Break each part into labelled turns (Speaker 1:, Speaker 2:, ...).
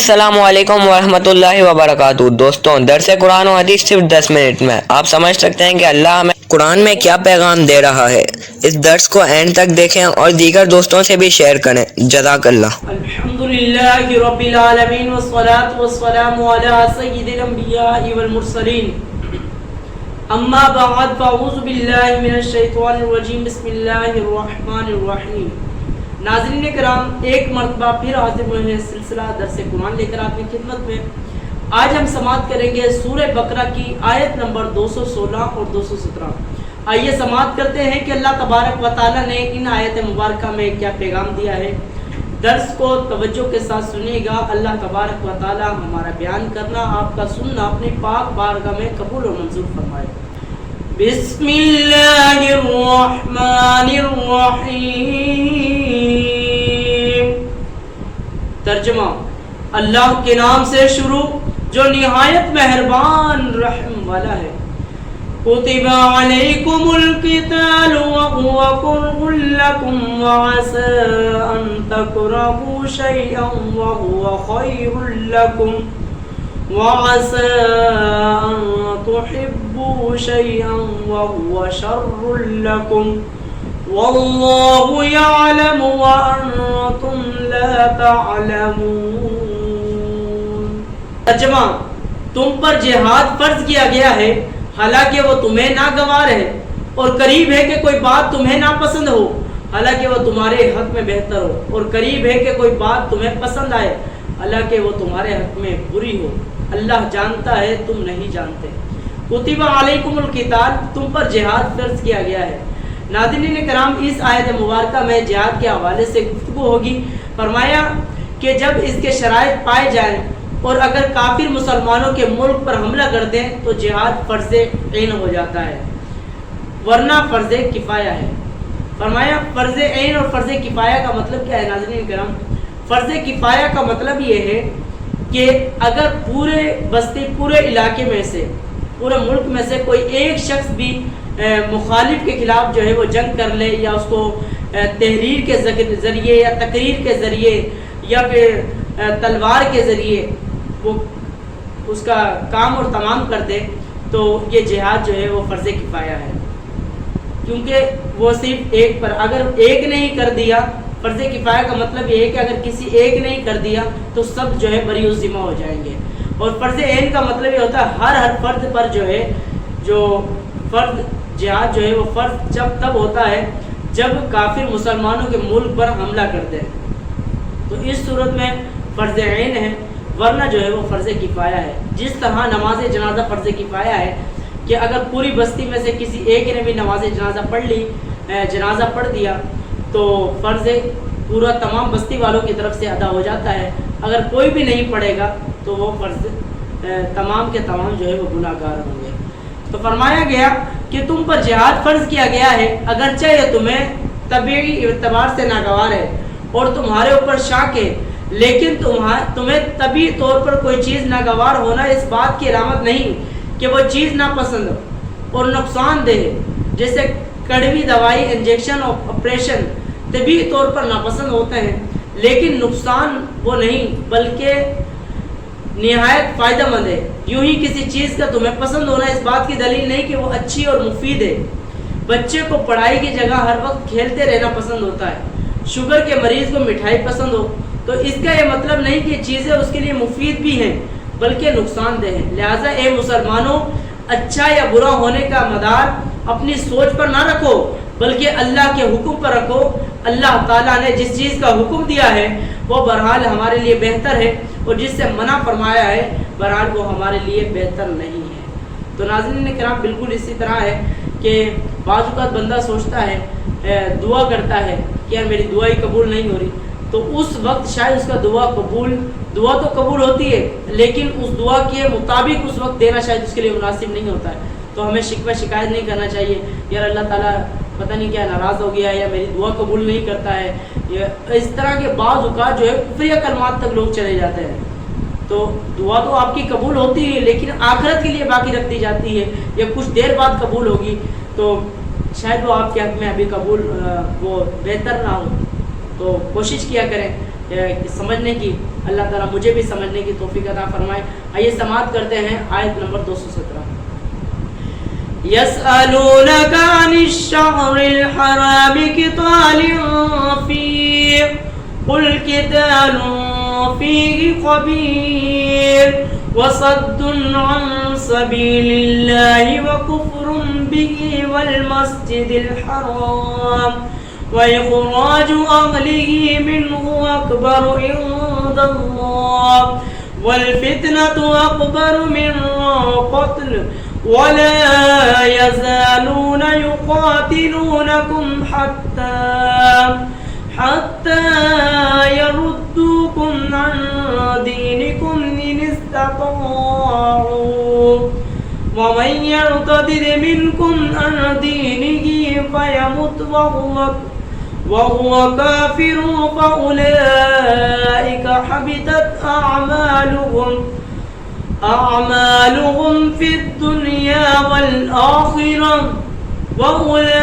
Speaker 1: السلام علیکم ورحمۃ اللہ وبرکاتہ۔ دوستوں، درس قرآن و حدیث صرف 10 منٹ میں۔ آپ سمجھ سکتے ہیں کہ اللہ ہمیں قرآن میں کیا پیغام دے رہا ہے۔ اس درس کو اینڈ تک دیکھیں اور دیگر دوستوں سے بھی شیئر کریں۔ جزاک اللہ۔
Speaker 2: الحمدللہ رب العالمین والصلاة والسلام علی سید الانبیاء والمرسلین، اما بعد فاعوذ باللہ من الشیطان الرجیم، بسم اللہ الرحمن الرحیم۔ ناظرین کرام، ایک مرتبہ پھر حاضر ہوئے ہیں سلسلہ درس قرآن لے کر آپ کی خدمت میں۔ آج ہم سماعت کریں گے سورہ بقرہ کی آیت نمبر 216 اور 217۔ آئیے سماعت کرتے ہیں کہ اللہ تبارک و تعالیٰ نے ان آیت مبارکہ میں کیا پیغام دیا ہے۔ درس کو توجہ کے ساتھ سنیے گا۔ اللہ تبارک و تعالیٰ ہمارا بیان کرنا، آپ کا سننا اپنی پاک بارگاہ میں قبول و منظور فرمائے۔ بسم اللہ الرحمن الرحیم۔ ترجمہ: اللہ کے نام سے شروع جو نہایت مہربان رحم والا ہے۔ کتب علیکم القتال وهو کرہ لکم وعسى ان تکرہوا شیئا وهو خیر لکم وعسى ان تحبوا شیئا وهو شر لکم واللہ یعلم وانتم لا تعلمون۔ ترجمہ: تم پر جہاد فرض کیا گیا ہے حالانکہ وہ تمہیں ناگوار ہے، اور قریب ہے کہ کوئی بات تمہیں ناپسند ہو حالانکہ وہ تمہارے حق میں بہتر ہو، اور قریب ہے کہ کوئی بات تمہیں پسند آئے حالانکہ وہ تمہارے حق میں بری ہو۔ اللہ جانتا ہے، تم نہیں جانتے۔ کتب علیکم القتال، تم پر جہاد فرض کیا گیا ہے۔ ناظرین کرام، اس آیت مبارکہ میں جہاد کے حوالے سے گفتگو ہوگی۔ فرمایا کہ جب اس کے شرائط پائے جائیں اور اگر کافر مسلمانوں کے ملک پر حملہ کر دیں تو جہاد فرض عین ہو جاتا ہے، ورنہ فرض کفایہ ہے۔ فرمایا فرض عین اور فرض کفایہ کا مطلب کیا ہے؟ ناظرین کرام، فرض کفایہ کا مطلب یہ ہے کہ اگر پورے بستی، پورے علاقے میں سے، پورے ملک میں سے کوئی ایک شخص بھی مخالف کے خلاف جو ہے وہ جنگ کر لے، یا اس کو تحریر کے ذریعے یا تقریر کے ذریعے یا پھر تلوار کے ذریعے وہ اس کا کام اور تمام کر دے، تو یہ جہاد جو ہے وہ فرض کفایہ ہے، کیونکہ وہ صرف ایک پر، اگر ایک نہیں کر دیا، فرض کفایہ کا مطلب یہ ہے کہ اگر کسی ایک نہیں کر دیا تو سب جو ہے بری الذمہ ہو جائیں گے۔ اور فرض عین کا مطلب یہ ہوتا ہے ہر فرد پر جو ہے، جو فرض جہاد جو ہے وہ فرض جب تب ہوتا ہے جب کافر مسلمانوں کے ملک پر حملہ کرتے ہیں، تو اس صورت میں فرض عین ہے، ورنہ جو ہے وہ فرض کفایہ ہے۔ جس طرح نماز جنازہ فرض کفایہ ہے کہ اگر پوری بستی میں سے کسی ایک نے بھی نماز جنازہ پڑھ لی، جنازہ پڑھ دیا، تو فرض پورا تمام بستی والوں کی طرف سے ادا ہو جاتا ہے۔ اگر کوئی بھی نہیں پڑھے گا تو وہ فرض تمام کے تمام جو ہے وہ گناہ گار ہوں گے۔ تو فرمایا گیا کہ تم پر جہاد فرض کیا گیا ہے، اگرچہ یہ تمہیں طبعی اعتبار سے ناگوار ہے اور تمہارے اوپر شاک ہے، لیکن تمہیں طبعی طور پر کوئی چیز ناگوار ہونا اس بات کی علامت نہیں کہ وہ چیز ناپسند اور نقصان دہ ہے۔ جیسے کڑوی دوائی، انجیکشن اور آپریشن طبعی طور پر ناپسند ہوتے ہیں، لیکن نقصان وہ نہیں بلکہ نہایت فائدہ مند ہے۔ یوں ہی کسی چیز کا تمہیں پسند ہونا اس بات کی دلیل نہیں کہ وہ اچھی اور مفید ہے۔ بچے کو پڑھائی کی جگہ ہر وقت کھیلتے رہنا پسند ہوتا ہے۔ شوگر کے مریض کو مٹھائی پسند ہو تو اس کا یہ مطلب نہیں کہ چیزیں اس کے لیے مفید بھی ہیں بلکہ نقصان دہ ہیں۔ لہٰذا اے مسلمانوں، اچھا یا برا ہونے کا مدار اپنی سوچ پر نہ رکھو بلکہ اللہ کے حکم پر رکھو۔ اللہ تعالیٰ نے جس چیز کا حکم دیا ہے وہ بہرحال ہمارے لیے بہتر ہے، اور جس سے منع فرمایا ہے بہرحال وہ ہمارے لیے بہتر نہیں ہے۔ تو ناظرین کرام، بالکل اسی طرح ہے کہ بعض اوقات بندہ سوچتا ہے، دعا کرتا ہے کہ یار میری دعا ہی قبول نہیں ہو رہی، تو اس وقت شاید اس کا دعا تو قبول ہوتی ہے، لیکن اس دعا کے مطابق اس وقت دینا شاید اس کے لیے مناسب نہیں ہوتا ہے۔ تو ہمیں شکوہ شکایت نہیں کرنا چاہیے، یار اللہ تعالیٰ پتہ نہیں کیا ناراض ہو گیا ہے یا میری دعا قبول نہیں کرتا ہے، اس طرح کے بعض اوقات جو ہے کفریہ کلمات تک لوگ چلے جاتے ہیں۔ تو دعا تو آپ کی قبول ہوتی ہے لیکن آخرت کے لیے باقی رکھ دی جاتی ہے، یا کچھ دیر بعد قبول ہوگی، تو شاید وہ آپ کے حق میں ابھی قبول وہ بہتر نہ ہو۔ تو کوشش کیا کریں سمجھنے کی، اللہ تعالیٰ مجھے بھی سمجھنے کی توفیق عطا فرمائے۔ آئیے سماعت کرتے ہیں آیت نمبر 217۔ يسألونك عن الشهر الحرام قتال فيه قل قتال فيه كبير وصد عن سبيل الله وكفر به والمسجد الحرام وإخراج أهله منه أكبر عند الله والفتنة أكبر من قتل ولا يزالون يقاتلونكم حتى يردوكم عن دينكم إن استطاعوا ومن يرتد منكم عن دينه فيمت وهو كافر فأولئك حبطت أعمالهم في الدنيا والآخرة وأولئك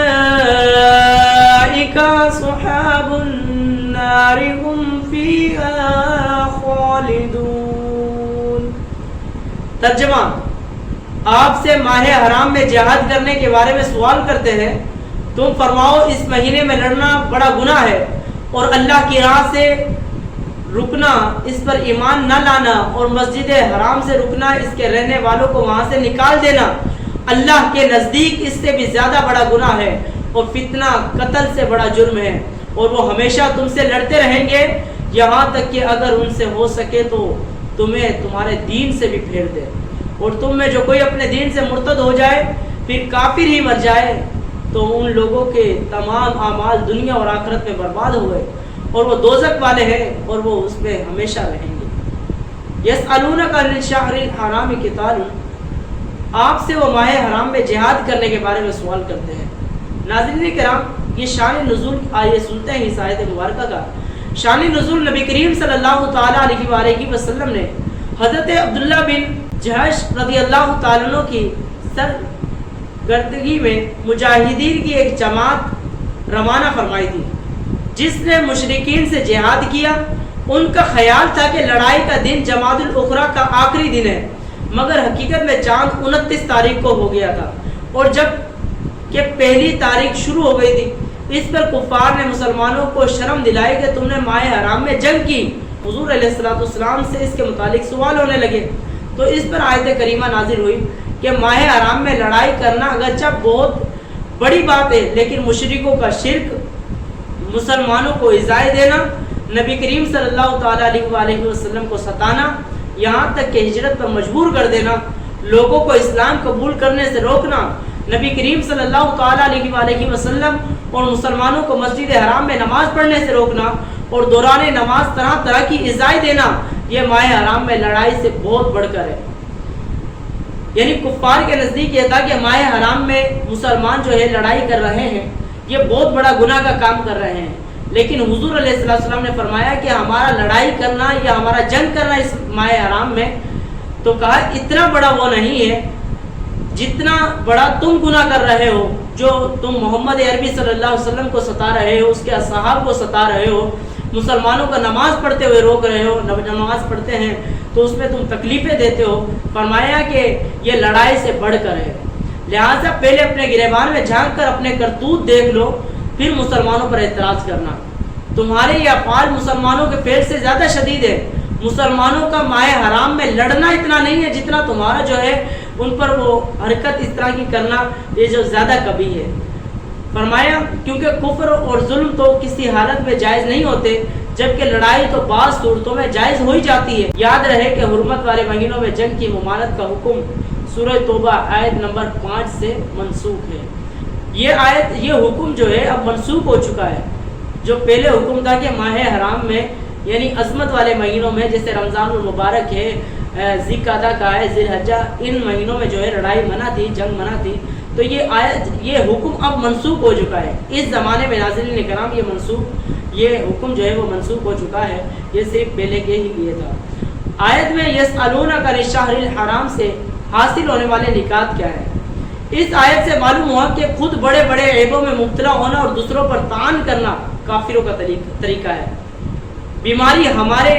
Speaker 2: أصحاب النار هم فيها خالدون۔ ترجمہ، آپ سے ماہ حرام میں جہاد کرنے کے بارے میں سوال کرتے ہیں، تم فرماؤ اس مہینے میں لڑنا بڑا گناہ ہے اور اللہ کی راہ سے رکنا، اس پر ایمان نہ لانا اور مسجد حرام سے رکنا، اس کے رہنے والوں کو وہاں سے نکال دینا اللہ کے نزدیک اس سے بھی زیادہ بڑا گناہ ہے، اور فتنہ قتل سے بڑا جرم ہے، اور وہ ہمیشہ تم سے لڑتے رہیں گے یہاں تک کہ اگر ان سے ہو سکے تو تمہیں تمہارے دین سے بھی پھیر دے، اور تم میں جو کوئی اپنے دین سے مرتد ہو جائے پھر کافر ہی مر جائے تو ان لوگوں کے تمام اعمال دنیا اور آخرت میں برباد ہوئے اور وہ دوزخ والے ہیں اور وہ اس میں ہمیشہ رہیں گے۔ یسألونک عن الشہر الحرام قتال، آپ سے وہ ماہ حرام میں جہاد کرنے کے بارے میں سوال کرتے ہیں۔ ناظرین کرام، یہ شان نزول آئیے سنتے ہیں اس آیت مبارکہ کا۔ شان نزول نبی کریم صلی اللہ تعالیٰ علیہ وآلہ وسلم نے حضرت عبداللہ بن جہش رضی اللہ تعالیٰ عنہ کی سرگردگی میں مجاہدین کی ایک جماعت روانہ فرمائی تھی جس نے مشرکین سے جہاد کیا۔ ان کا خیال تھا کہ لڑائی کا دن جمادی الاخری کا آخری دن ہے، مگر حقیقت میں چاند 29 تاریخ کو ہو گیا تھا، اور جب کہ پہلی تاریخ شروع ہو گئی تھی اس پر کفار نے مسلمانوں کو شرم دلائی کہ تم نے ماہ حرام میں جنگ کی۔ حضور علیہ السلام سے اس کے متعلق سوال ہونے لگے تو اس پر آیت کریمہ نازل ہوئی کہ ماہ حرام میں لڑائی کرنا اگرچہ بہت بڑی بات ہے، لیکن مشرکوں کا شرک، مسلمانوں کو ایذائے دینا، نبی کریم صلی اللہ تعالیٰ علیہ وآلہ وسلم کو ستانا، یہاں تک کہ ہجرت پر مجبور کر دینا، لوگوں کو اسلام قبول کرنے سے روکنا، نبی کریم صلی اللہ تعالیٰ علیہ وآلہ وسلم اور مسلمانوں کو مسجد حرام میں نماز پڑھنے سے روکنا اور دوران نماز طرح طرح کی ایذائے دینا، یہ ماہ حرام میں لڑائی سے بہت بڑھ کر ہے۔ یعنی کفار کے نزدیک یہ تھا کہ ماہ حرام میں مسلمان جو ہے لڑائی کر رہے ہیں، یہ بہت بڑا گناہ کا کام کر رہے ہیں، لیکن حضور علیہ السلام نے فرمایا کہ ہمارا لڑائی کرنا یا ہمارا جنگ کرنا اس ماہ حرام میں، تو کہا اتنا بڑا وہ نہیں ہے جتنا بڑا تم گناہ کر رہے ہو، جو تم محمد عربی صلی اللہ علیہ وسلم کو ستا رہے ہو، اس کے اصحاب کو ستا رہے ہو، مسلمانوں کا نماز پڑھتے ہوئے روک رہے ہو، نماز پڑھتے ہیں تو اس میں تم تکلیفیں دیتے ہو۔ فرمایا کہ یہ لڑائی سے بڑھ کر ہے، لہٰذا پہلے اپنے گریبان میں جھانک کر اپنے کرتوت دیکھ لو، پھر مسلمانوں پر اعتراض کرنا۔ تمہارے یہ افعال مسلمانوں کے فعل سے زیادہ شدید ہے، مسلمانوں کا ماہ حرام میں لڑنا اتنا نہیں ہے جتنا تمہارا جو ہے ان پر وہ حرکت اس طرح کی کرنا یہ جو زیادہ کبھی ہے۔ فرمایا کیونکہ کفر اور ظلم تو کسی حالت میں جائز نہیں ہوتے، جبکہ لڑائی تو بعض صورتوں میں جائز ہو ہی جاتی ہے۔ یاد رہے کہ حرمت والے مہینوں میں جنگ کی ممانعت کا حکم سورہ توبہ آیت نمبر 5 سے منسوخ ہے۔ یہ آیت، یہ حکم جو ہے اب منسوخ ہو چکا ہے۔ جو پہلے حکم تھا کہ ماہ حرام میں یعنی عظمت والے مہینوں میں جیسے رمضان المبارک ہے، ذی-القعدہ کا ہے، ذی الحجہ، ان مہینوں میں جو ہے لڑائی منع تھی، جنگ منع تھی، تو یہ آیت، یہ حکم اب منسوخ ہو چکا ہے۔ اس زمانے میں ناظرین کرام یہ حکم جو ہے وہ منسوخ ہو چکا ہے، یہ صرف پہلے کے ہی لیے تھا۔ آیت میں یسألونک عن الشہر الحرام سے حاصل ہونے والے نکات کیا ہے؟ اس آیت سے معلوم ہوا کہ خود بڑے بڑے عیبوں میں مبتلا ہونا اور دوسروں پر طعن کرنا کافروں کا طریقہ ہے۔ بیماری ہمارے